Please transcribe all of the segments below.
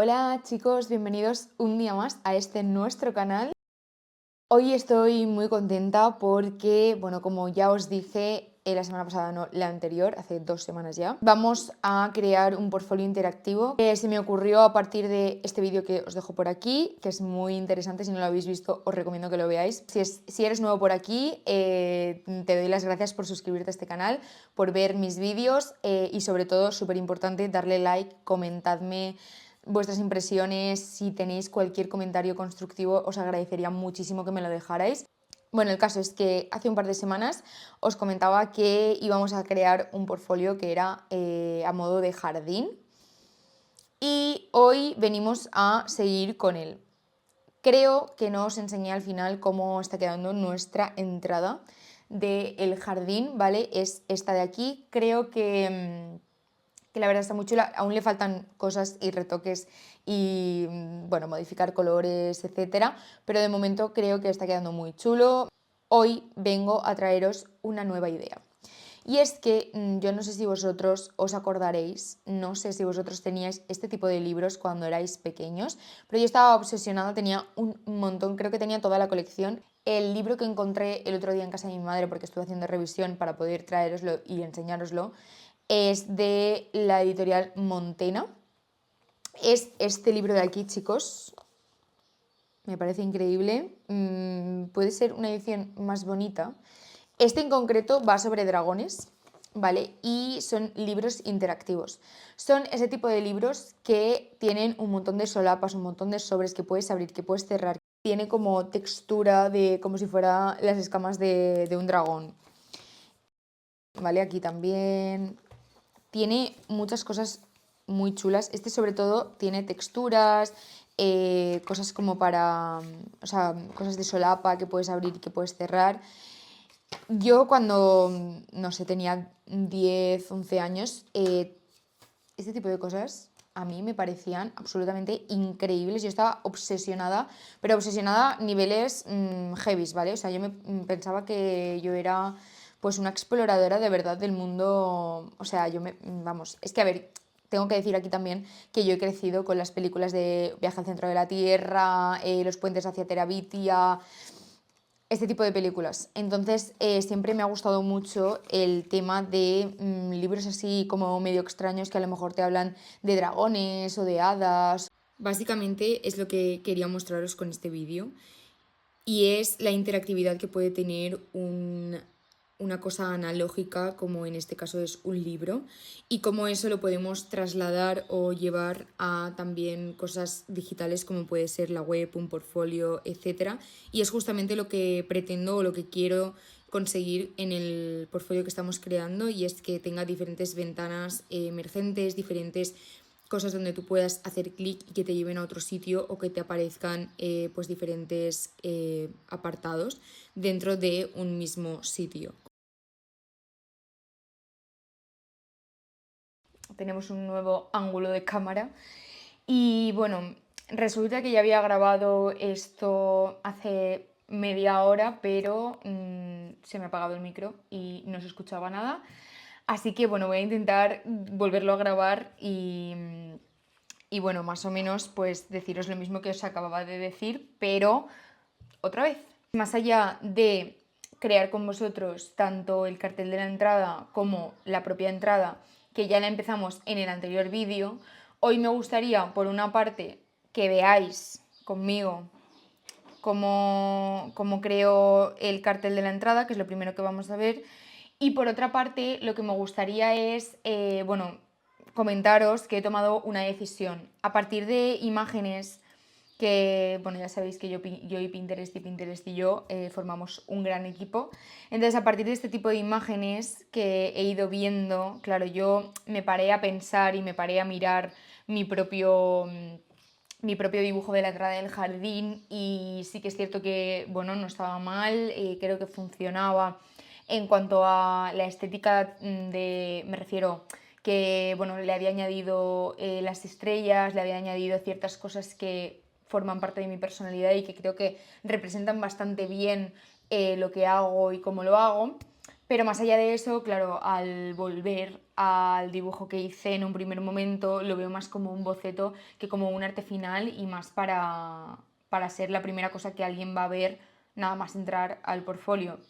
Hola chicos, bienvenidos un día más a nuestro canal. Hoy estoy muy contenta porque, bueno, como ya os dije la semana pasada, no, la anterior, hace 2 semanas ya, vamos a crear un portfolio interactivo que se me ocurrió a partir de este vídeo que os dejo por aquí, que es muy interesante. Si no lo habéis visto, os recomiendo que lo veáis. Si eres nuevo por aquí, te doy las gracias por suscribirte a este canal, por ver mis vídeos y sobre todo, súper importante, darle like, comentadme vuestras impresiones. Si tenéis cualquier comentario constructivo, os agradecería muchísimo que me lo dejarais. Bueno, el caso es que hace un par de semanas os comentaba que íbamos a crear un portfolio que era a modo de jardín y hoy venimos a seguir con él. Creo que no os enseñé al final cómo está quedando nuestra entrada del jardín, ¿vale? Es esta de aquí. Creo que la verdad está muy chula. Aún le faltan cosas y retoques y, bueno, modificar colores, etcétera, pero de momento creo que está quedando muy chulo. Hoy vengo a traeros una nueva idea. Y es que yo no sé si vosotros os acordaréis, no sé si vosotros teníais este tipo de libros cuando erais pequeños, pero yo estaba obsesionada, tenía un montón, creo que tenía toda la colección. El libro que encontré el otro día en casa de mi madre, porque estuve haciendo revisión para poder traeroslo y enseñároslo, es de la editorial Montena. Es este libro de aquí, chicos. Me parece increíble. Puede ser una edición más bonita. Este en concreto va sobre dragones, ¿vale? Y son libros interactivos. Son ese tipo de libros que tienen un montón de solapas, un montón de sobres que puedes abrir, que puedes cerrar. Tiene como textura de como si fuera las escamas de un dragón. ¿Vale? Aquí también. Tiene muchas cosas muy chulas. Este sobre todo tiene texturas, cosas como para, o sea, cosas de solapa que puedes abrir y que puedes cerrar. Yo cuando, no sé, tenía 10 11 años, este tipo de cosas a mí me parecían absolutamente increíbles. Yo estaba obsesionada, pero obsesionada a niveles heavies, ¿vale? O sea, yo pensaba que yo era pues una exploradora de verdad del mundo. O sea, vamos, es que a ver, tengo que decir aquí también que yo he crecido con las películas de Viaje al centro de la Tierra, Los puentes hacia Terabitia, este tipo de películas. Entonces, siempre me ha gustado mucho el tema de libros así como medio extraños que a lo mejor te hablan de dragones o de hadas. Básicamente es lo que quería mostraros con este vídeo y es la interactividad que puede tener una cosa analógica, como en este caso es un libro, y cómo eso lo podemos trasladar o llevar a también cosas digitales como puede ser la web, un portfolio, etc. Y es justamente lo que pretendo o lo que quiero conseguir en el portfolio que estamos creando, y es que tenga diferentes ventanas emergentes, diferentes cosas donde tú puedas hacer clic y que te lleven a otro sitio o que te aparezcan pues diferentes apartados dentro de un mismo sitio. Tenemos un nuevo ángulo de cámara y bueno, resulta que ya había grabado esto hace media hora, pero se me ha apagado el micro y no se escuchaba nada. Así que bueno, voy a intentar volverlo a grabar y bueno, más o menos pues deciros lo mismo que os acababa de decir, pero otra vez. Más allá de crear con vosotros tanto el cartel de la entrada como la propia entrada, que ya la empezamos en el anterior vídeo, hoy me gustaría, por una parte, que veáis conmigo cómo creo el cartel de la entrada, que es lo primero que vamos a ver, y por otra parte, lo que me gustaría es, bueno, comentaros que he tomado una decisión. A partir de imágenes que, bueno, ya sabéis que yo y Pinterest y yo formamos un gran equipo. Entonces, a partir de este tipo de imágenes que he ido viendo, claro, yo me paré a pensar y me paré a mirar mi propio dibujo de la entrada del jardín, y sí que es cierto que, bueno, no estaba mal, creo que funcionaba en cuanto a la estética me refiero que, bueno, le había añadido las estrellas, le había añadido ciertas cosas que forman parte de mi personalidad y que creo que representan bastante bien lo que hago y cómo lo hago. Pero más allá de eso, claro, al volver al dibujo que hice en un primer momento, lo veo más como un boceto que como un arte final y más para ser la primera cosa que alguien va a ver nada más entrar al portfolio.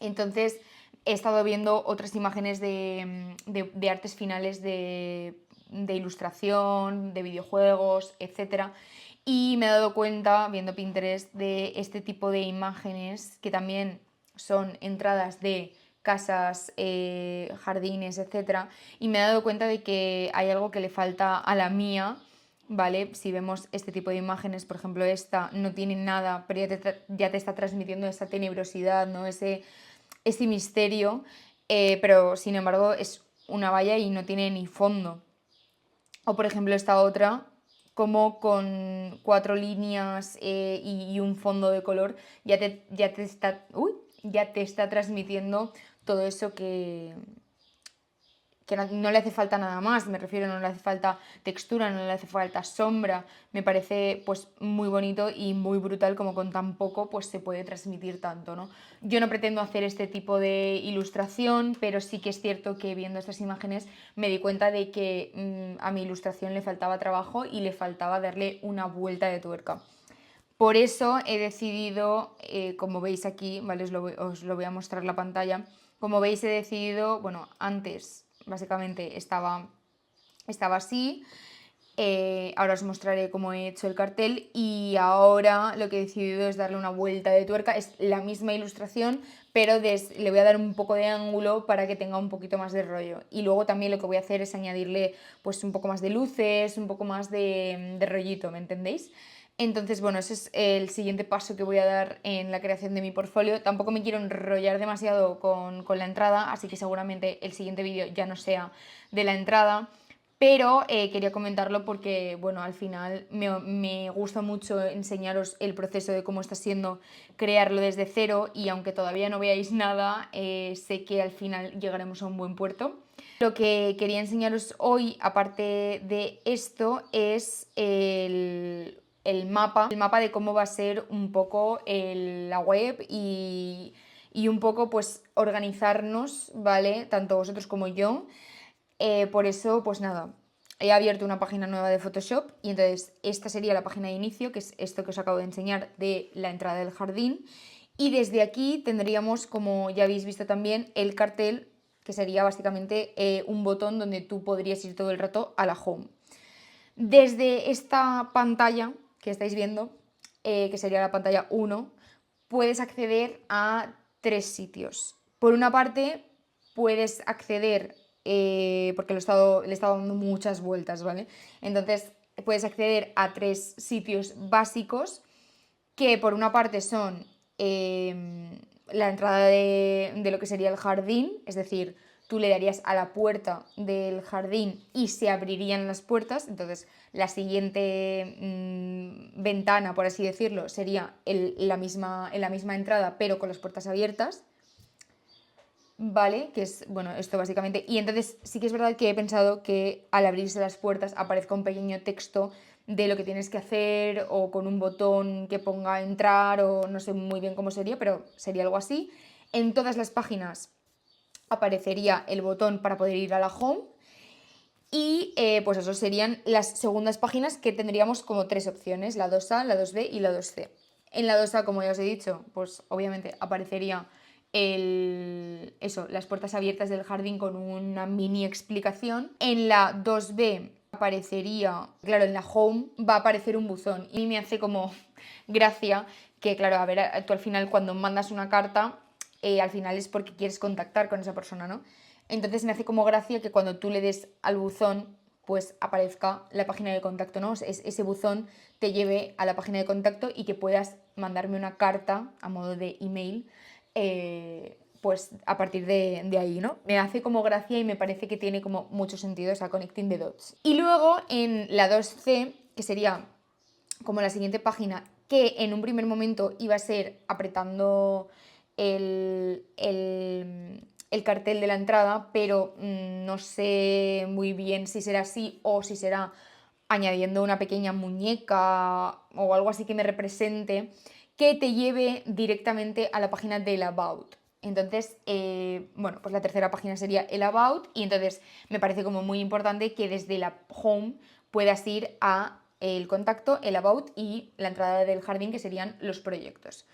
Entonces he estado viendo otras imágenes de artes finales de ilustración, de videojuegos, etc. Y me he dado cuenta, viendo Pinterest, de este tipo de imágenes que también son entradas de casas, jardines, etc. Y me he dado cuenta de que hay algo que le falta a la mía, ¿vale? Si vemos este tipo de imágenes, por ejemplo esta, no tiene nada, pero ya te está transmitiendo esa tenebrosidad, ¿no? Ese misterio, pero sin embargo es una valla y no tiene ni fondo. O por ejemplo esta otra, como con 4 líneas y un fondo de color ya te está transmitiendo todo eso que no le hace falta nada más, me refiero, no le hace falta textura, no le hace falta sombra, me parece pues muy bonito y muy brutal como con tan poco pues se puede transmitir tanto, ¿no? Yo no pretendo hacer este tipo de ilustración, pero sí que es cierto que viendo estas imágenes me di cuenta de que a mi ilustración le faltaba trabajo y le faltaba darle una vuelta de tuerca. Por eso he decidido, como veis aquí, ¿vale? Os lo voy a mostrar la pantalla. Como veis he decidido, bueno, antes básicamente estaba así, ahora os mostraré cómo he hecho el cartel y ahora lo que he decidido es darle una vuelta de tuerca. Es la misma ilustración, pero le voy a dar un poco de ángulo para que tenga un poquito más de rollo. Y luego también lo que voy a hacer es añadirle pues un poco más de luces, un poco más de rollito, ¿me entendéis? Entonces, bueno, ese es el siguiente paso que voy a dar en la creación de mi portfolio. Tampoco me quiero enrollar demasiado con la entrada, así que seguramente el siguiente vídeo ya no sea de la entrada. Pero quería comentarlo porque, bueno, al final me gusta mucho enseñaros el proceso de cómo está siendo crearlo desde cero y aunque todavía no veáis nada, sé que al final llegaremos a un buen puerto. Lo que quería enseñaros hoy, aparte de esto, es el mapa de cómo va a ser un poco la web y un poco pues organizarnos, ¿vale? Tanto vosotros como yo. Por eso, pues nada, he abierto una página nueva de Photoshop y entonces esta sería la página de inicio, que es esto que os acabo de enseñar de la entrada del jardín. Y desde aquí tendríamos, como ya habéis visto también, el cartel, que sería básicamente un botón donde tú podrías ir todo el rato a la home. Desde esta pantalla que estáis viendo, que sería la pantalla 1, puedes acceder a 3 sitios. Por una parte, puedes acceder, porque le he estado dando muchas vueltas, ¿vale? Entonces, puedes acceder a 3 sitios básicos, que por una parte son la entrada de lo que sería el jardín, es decir, tú le darías a la puerta del jardín y se abrirían las puertas. Entonces la siguiente ventana, por así decirlo, sería en la misma entrada pero con las puertas abiertas, ¿vale? Que es, bueno, esto básicamente. Y entonces sí que es verdad que he pensado que al abrirse las puertas aparezca un pequeño texto de lo que tienes que hacer o con un botón que ponga entrar o no sé muy bien cómo sería, pero sería algo así. En todas las páginas aparecería el botón para poder ir a la home y pues eso serían las segundas páginas, que tendríamos como 3 opciones, la 2A, la 2B y la 2C. En la 2A, como ya os he dicho, pues obviamente aparecería las puertas abiertas del jardín con una mini explicación. En la 2B aparecería, claro, en la home va a aparecer un buzón y me hace como gracia que, claro, a ver, tú al final cuando mandas una carta, al final es porque quieres contactar con esa persona, ¿no? Entonces me hace como gracia que cuando tú le des al buzón, pues aparezca la página de contacto, ¿no? Ese buzón te lleve a la página de contacto y que puedas mandarme una carta a modo de email, pues a partir de ahí, ¿no? Me hace como gracia y me parece que tiene como mucho sentido esa connecting the dots. Y luego en la 2C, que sería como la siguiente página, que en un primer momento iba a ser apretando el cartel de la entrada, pero no sé muy bien si será así o si será añadiendo una pequeña muñeca o algo así que me represente, que te lleve directamente a la página del About. Entonces, bueno, pues la tercera página sería el About y entonces me parece como muy importante que desde la Home puedas ir a el contacto, el About y la entrada del jardín, que serían los proyectos.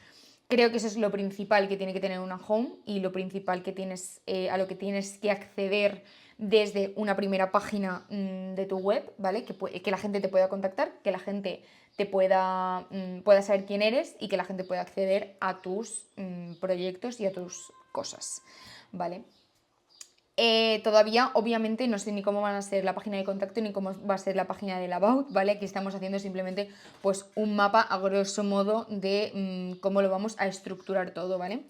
Creo que eso es lo principal que tiene que tener una home y lo principal que tienes, a lo que tienes que acceder desde una primera página de tu web, ¿vale? Que la gente te pueda contactar, que la gente te pueda saber quién eres y que la gente pueda acceder a tus proyectos y a tus cosas, ¿vale? Todavía, obviamente, no sé ni cómo van a ser la página de contacto ni cómo va a ser la página del About, ¿vale? Aquí estamos haciendo simplemente pues un mapa a grosso modo de cómo lo vamos a estructurar todo, ¿vale?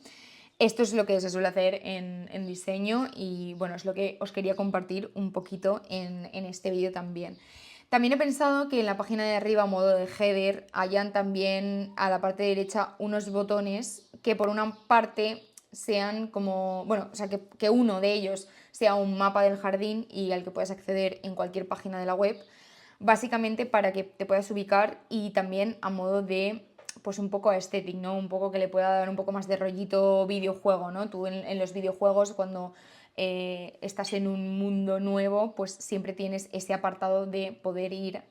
Esto es lo que se suele hacer en diseño y bueno, es lo que os quería compartir un poquito en este vídeo también. También he pensado que en la página de arriba, a modo de header, hayan también a la parte derecha unos botones que por una parte sean como, bueno, o sea, que uno de ellos sea un mapa del jardín y al que puedas acceder en cualquier página de la web, básicamente para que te puedas ubicar y también a modo de, pues un poco estético, ¿no? Un poco que le pueda dar un poco más de rollito videojuego, ¿no? Tú en los videojuegos cuando estás en un mundo nuevo, pues siempre tienes ese apartado de poder ir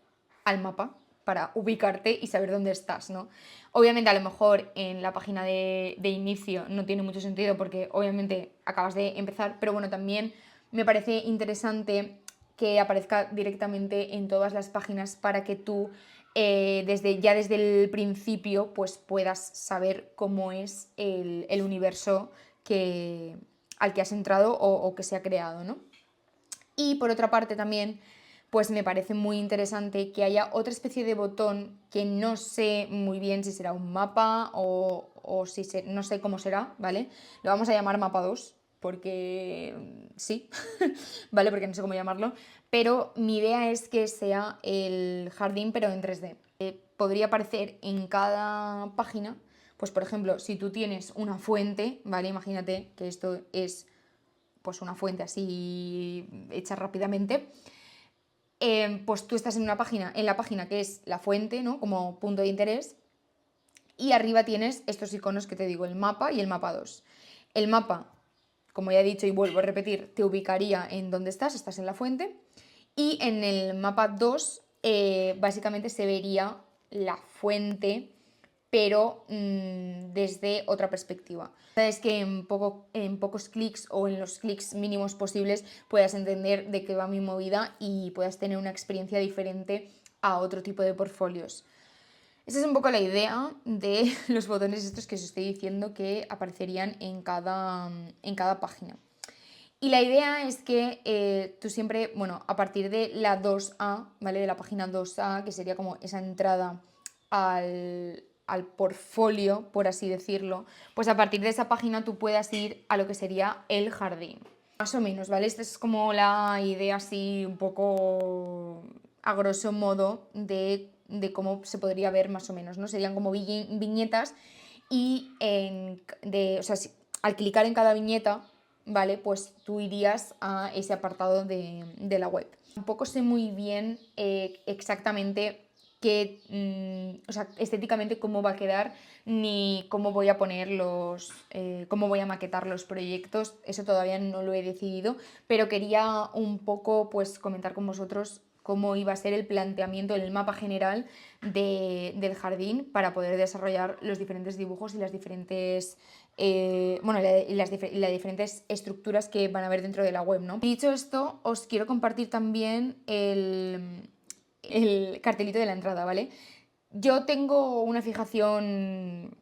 al mapa para ubicarte y saber dónde estás, ¿no? Obviamente a lo mejor en la página de inicio no tiene mucho sentido porque obviamente acabas de empezar, pero bueno, también me parece interesante que aparezca directamente en todas las páginas para que tú desde el principio pues puedas saber cómo es el universo al que has entrado o que se ha creado, ¿no? Y por otra parte también, pues me parece muy interesante que haya otra especie de botón que no sé muy bien si será un mapa o si no sé cómo será, ¿vale? Lo vamos a llamar mapa 2 porque sí, ¿vale? Porque no sé cómo llamarlo. Pero mi idea es que sea el jardín pero en 3D. Podría aparecer en cada página, pues por ejemplo, si tú tienes una fuente, ¿vale? Imagínate que esto es pues una fuente así hecha rápidamente, pues tú estás en la página que es la fuente, ¿no? Como punto de interés, y arriba tienes estos iconos que te digo, el mapa y el mapa 2. El mapa, como ya he dicho y vuelvo a repetir, te ubicaría en dónde estás en la fuente, y en el mapa 2 básicamente se vería la fuente pero desde otra perspectiva. Es que en pocos clics o en los clics mínimos posibles puedas entender de qué va mi movida y puedas tener una experiencia diferente a otro tipo de portfolios. Esa es un poco la idea de los botones estos que os estoy diciendo que aparecerían en cada página. Y la idea es que tú siempre, bueno, a partir de la 2A, ¿vale? De la página 2A, que sería como esa entrada al portfolio, por así decirlo, pues a partir de esa página tú puedas ir a lo que sería el jardín. Más o menos, ¿vale? Esta es como la idea así un poco a grosso modo de cómo se podría ver más o menos, ¿no? Serían como viñetas y o sea, al clicar en cada viñeta, ¿vale? Pues tú irías a ese apartado de la web. Tampoco sé muy bien exactamente o sea, estéticamente cómo va a quedar, ni cómo voy a cómo voy a maquetar los proyectos, eso todavía no lo he decidido, pero quería un poco pues comentar con vosotros cómo iba a ser el planteamiento, el mapa general del jardín para poder desarrollar los diferentes dibujos y las diferentes bueno, las diferentes estructuras que van a haber dentro de la web, ¿no? Dicho esto, os quiero compartir también el cartelito de la entrada, ¿vale? Yo tengo una fijación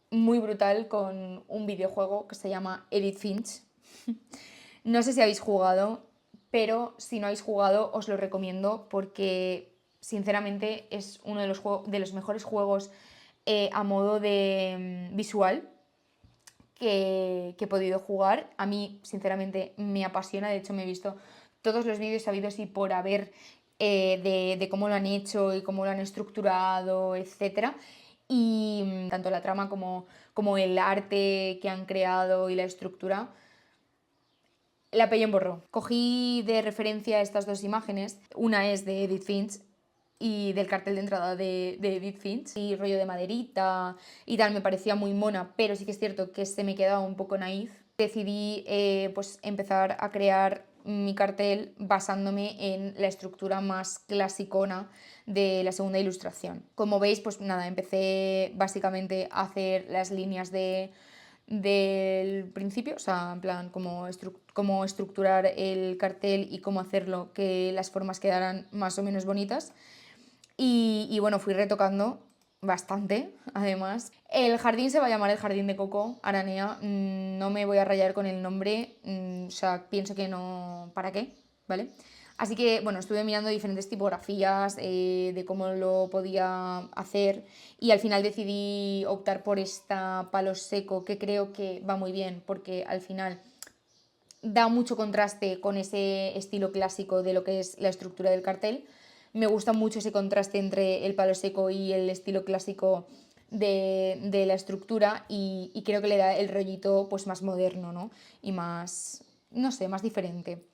muy brutal con un videojuego que se llama Edith Finch. No sé si habéis jugado, pero si no habéis jugado os lo recomiendo porque sinceramente es uno de los mejores juegos a modo de visual que he podido jugar. A mí, sinceramente, me apasiona. De hecho, me he visto todos los vídeos sabidos y por haber de cómo lo han hecho y cómo lo han estructurado, etcétera. Y tanto la trama como el arte que han creado y la estructura, la pellé en borró. Cogí de referencia estas dos imágenes. Una es de Edith Finch y del cartel de entrada de Edith Finch, y rollo de maderita y tal, me parecía muy mona, pero sí que es cierto que se me quedaba un poco naif. Decidí pues empezar a crear mi cartel basándome en la estructura más clasicona de la segunda ilustración. Como veis, pues nada, empecé básicamente a hacer las líneas del principio, o sea, en plan, cómo estructurar el cartel y cómo hacerlo que las formas quedaran más o menos bonitas. Y bueno, fui retocando bastante, además. El jardín se va a llamar el Jardín de Coco Aranea. No me voy a rayar con el nombre, o sea, pienso que no... ¿Para qué? ¿Vale? Así que, bueno, estuve mirando diferentes tipografías de cómo lo podía hacer y al final decidí optar por esta palo seco que creo que va muy bien porque al final da mucho contraste con ese estilo clásico de lo que es la estructura del cartel. Me gusta mucho ese contraste entre el palo seco y el estilo clásico de la estructura y creo que le da el rollito pues más moderno, ¿no? Y más, no sé, más diferente.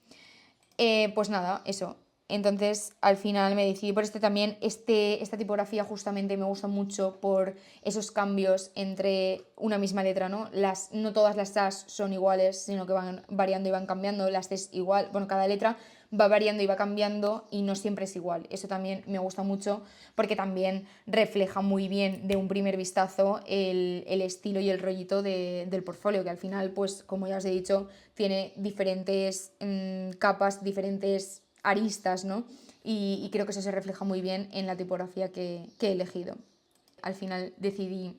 Pues nada, eso. Entonces, al final me decidí por este también. Esta tipografía justamente me gusta mucho por esos cambios entre una misma letra, ¿no? No todas las As son iguales, sino que van variando y van cambiando. Las Cs igual, bueno, cada letra va variando y va cambiando y no siempre es igual. Eso también me gusta mucho porque también refleja muy bien de un primer vistazo el estilo y el rollito del portfolio, que al final, pues como ya os he dicho, tiene diferentes capas, diferentes aristas, ¿no? Y creo que eso se refleja muy bien en la tipografía que he elegido. Al final decidí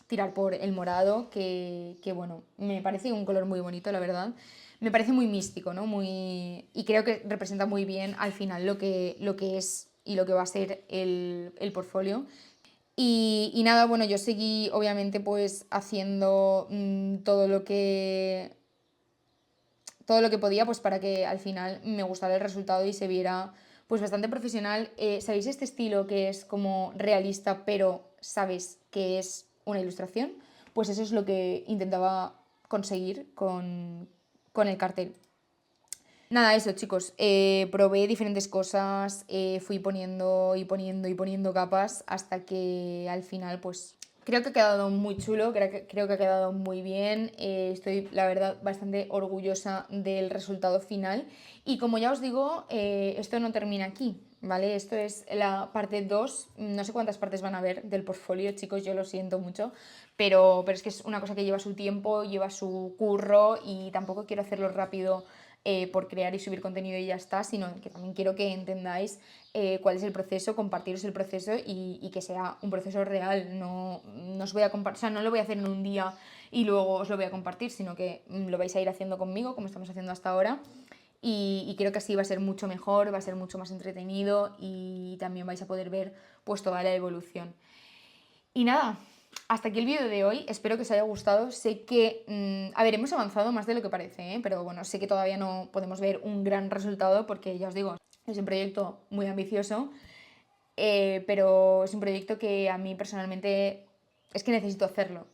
tirar por el morado, que bueno, me parece un color muy bonito, la verdad. Me parece muy místico, ¿no? Y creo que representa muy bien al final lo que es y lo que va a ser el portfolio. Y nada, bueno, yo seguí obviamente pues haciendo todo lo que podía pues para que al final me gustara el resultado y se viera pues bastante profesional. ¿Sabéis este estilo que es como realista pero sabes que es una ilustración? Pues eso es lo que intentaba conseguir con el cartel. Nada, eso chicos, probé diferentes cosas, fui poniendo y poniendo y poniendo capas hasta que al final pues creo que ha quedado muy chulo, creo que ha quedado muy bien, estoy la verdad bastante orgullosa del resultado final y como ya os digo, esto no termina aquí, ¿vale? Esto es la parte 2, no sé cuántas partes van a haber del portfolio, chicos, yo lo siento mucho, pero es que es una cosa que lleva su tiempo, lleva su curro y tampoco quiero hacerlo rápido por crear y subir contenido y ya está, sino que también quiero que entendáis cuál es el proceso, compartiros el proceso y que sea un proceso real. No os voy a o sea, no lo voy a hacer en un día y luego os lo voy a compartir, sino que lo vais a ir haciendo conmigo, como estamos haciendo hasta ahora. Y creo que así va a ser mucho mejor, va a ser mucho más entretenido y también vais a poder ver pues toda la evolución. Y nada, hasta aquí el vídeo de hoy, espero que os haya gustado, sé que, a ver, hemos avanzado más de lo que parece, ¿eh? Pero bueno, sé que todavía no podemos ver un gran resultado porque ya os digo, es un proyecto muy ambicioso, pero es un proyecto que a mí personalmente es que necesito hacerlo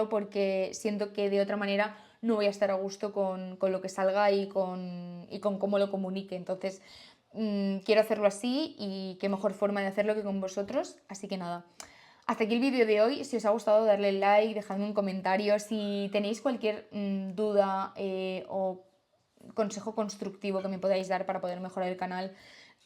porque siento que de otra manera no voy a estar a gusto con lo que salga y con cómo lo comunique, entonces quiero hacerlo así y qué mejor forma de hacerlo que con vosotros, así que nada. Hasta aquí el vídeo de hoy, si os ha gustado darle like, dejadme un comentario, si tenéis cualquier duda o consejo constructivo que me podáis dar para poder mejorar el canal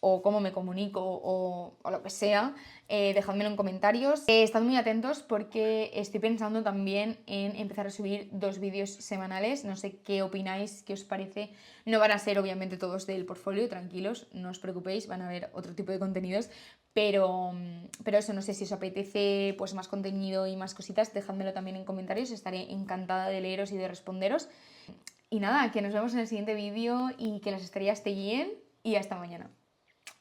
o cómo me comunico o lo que sea, dejadmelo en comentarios. Estad muy atentos porque estoy pensando también en empezar a subir 2 vídeos semanales, no sé qué opináis, qué os parece. No van a ser obviamente todos del portfolio, tranquilos, no os preocupéis, van a haber otro tipo de contenidos, pero eso, no sé si os apetece pues más contenido y más cositas, dejádmelo también en comentarios, estaré encantada de leeros y de responderos. Y nada, que nos vemos en el siguiente vídeo y que las estrellas te guíen y hasta mañana.